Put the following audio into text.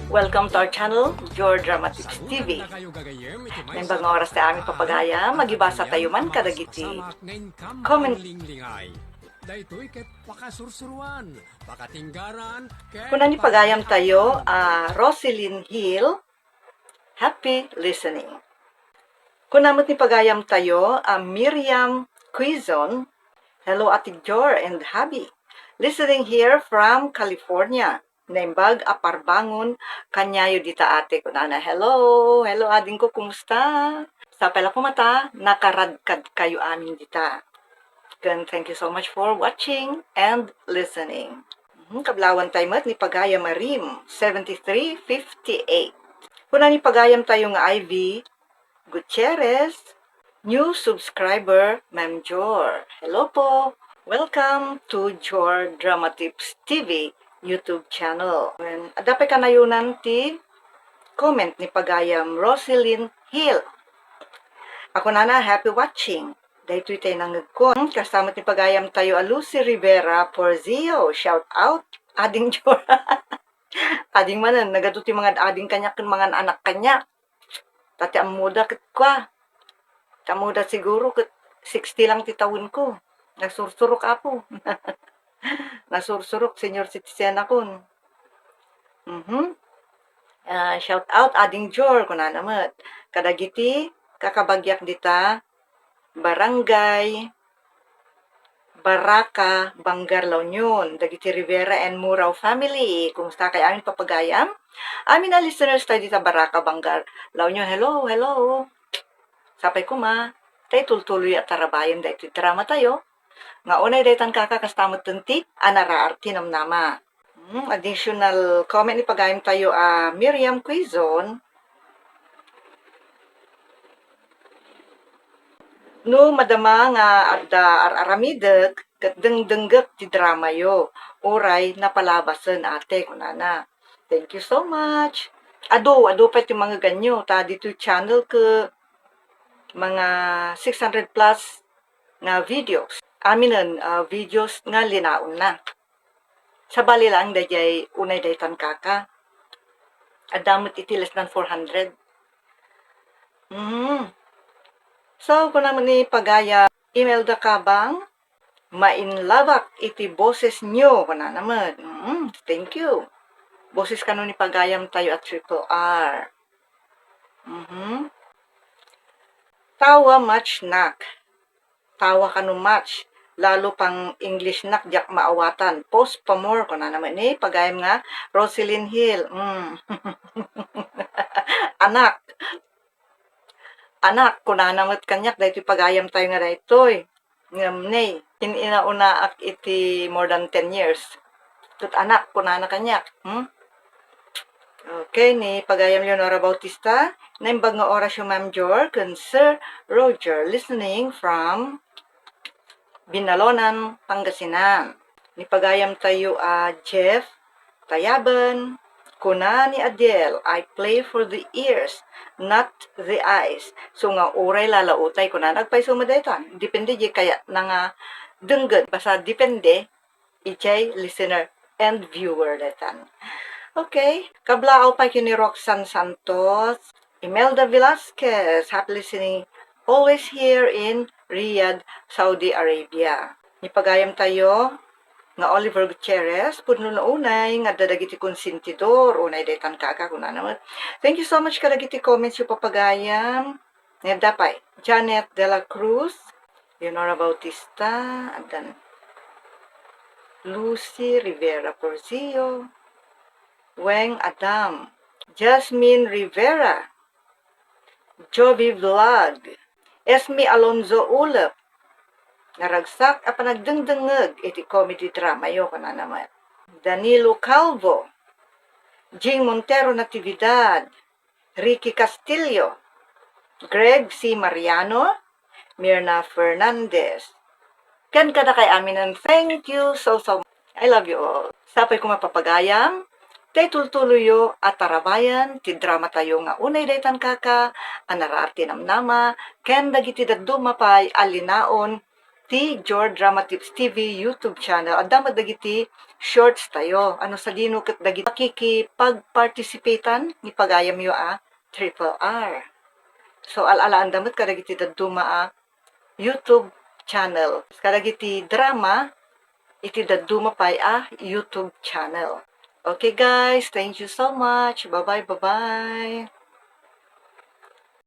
Welcome to our channel, Your Dramatics TV. Ngayong bagong oras na aming papagaya, magibasa tayo man kadagiti. Comment. Kuna ni pagayam tayo, Roselyn Hill, happy listening. Kunamot ni pagayam tayo, Miriam Quizon, hello Ate Jor and Habi. Listening here from California. Naimbag aparbangon kanyayo dita ate ko na hello ading ko kumusta sa pala ko mata nakaradkad kayo amin dita. Again, thank you so much for watching and listening. Kablawan tayo mat ni pagaya Marim 7358. Kuna ni pagayam tayo nga Ivy Gutierrez, new subscriber Ma'am Jor. Hello po. Welcome to Jor Dramatics TV YouTube channel. Adapay ka na yun ti comment ni pagayam Roselyn Hill. Ako na happy watching. Dahil tayo nang nagkon. Kasama ni pagayam tayo Lucy Rivera Porzio. Shout out. Ading Jora. Ading manan. Nagaduti mga ading kanya kan mga anak kanya. Tati ang muda kit kwa. Tamuda siguro kit 60 lang titawin ko. Nasursurok ako. Nasursurok, senior citizen akon. Shout out, ading Jor, kuna naman. Kadagiti, kakabagyak dita, Barangay, Baraka, Bangar, La Union. Dagiti Rivera and Murao family. Kumusta kay amin papagayam? Amin na listeners tayo dita, Baraka, Bangar, La Union. Hello. Sapay ko ma. Tayo tultuloy at tarabayan dahil drama tayo. Nga unay daytan kakakastamot tunti, anaraarti namnama. Additional comment ni pagayam tayo, Miriam Quizon. No, madama nga adda araramidag, kat dengdenggak ti drama yo. Oray, napalabasan ate, kunana. Thank you so much. Ado pa ti mga ganyo. Ta dito channel ke mga 600 plus nga videos. Aminan videos nga linaon na. Sa bali lang dayay unay daytan kaka. Adamot iti less than 400. So, kung naman ni pagaya, email da kabang, mainlavak iti boses nyo. Kung na naman. Thank you. Boses ka nun ni pagayam tayo at Triple R. Tawa much nak. Tawa ka no match. Lalo pang English nak jak maawatan. Post pa more ko na naman ni pagayam nga Roselyn Hill. Anak ko na naman kanyak dahil pagayam tayo nga dahil ngamnay inauna ak iti more than 10 years. Tut anak ko na kanyak. Okay, ni pagayam Leonora Bautista. Naimbag nga oras yung Ma'am Jor kun Sir Roger listening from Binalonan, Pangasinan. Ni pagayam tayo Jeff Tayaban. Kuna ni Adele, I play for the ears, not the eyes. So nga oray lalautay kuna nagpay sumadaytan. Depende di kaya nga dengged. Basta depende ijay listener and viewer daytan. Okay. Kablaaw pa kini Roxanne Santos. Imelda Velasquez, happy listening. Always here in Riyadh, Saudi Arabia. Ipagayam tayo nga Oliver Gutierrez, pudno na unay, nga dadagiti konsentidor, unay daytan kaka, kuna naman. Thank you so much kadagiti comments yung papagayam. Nga dapay, Janet De La Cruz, Leonora Bautista, adan Lucy Rivera Porzio, Weng Adam, Jasmine Rivera, Jovi Vlog, Esme Alonzo Ulap, naragsak at panagdengdengeg iti comedy drama yo kana naman. Danilo Calvo, Jing Montero Natividad, Ricky Castillo, Greg C. Mariano, Mirna Fernandez. Kan kada kay amin and thank you so much. I love you all. Sapay ko mapapagayam. Tay tultuloyo at tarabayan, ti drama tayo nga unay daytan kaka, anararte namnama, ken dagiti daddo mapay alinaon, ti Jor Drama Tips TV YouTube channel. Adda dagiti shorts tayo. Ano sa dinukit dagiti pakikipag-participatean ni pagayam yo Triple R. So alalaan damot kadagiti dadduma YouTube channel. Kadagiti drama iti dadduma pay YouTube channel. Okay guys, thank you so much. Bye-bye, bye-bye.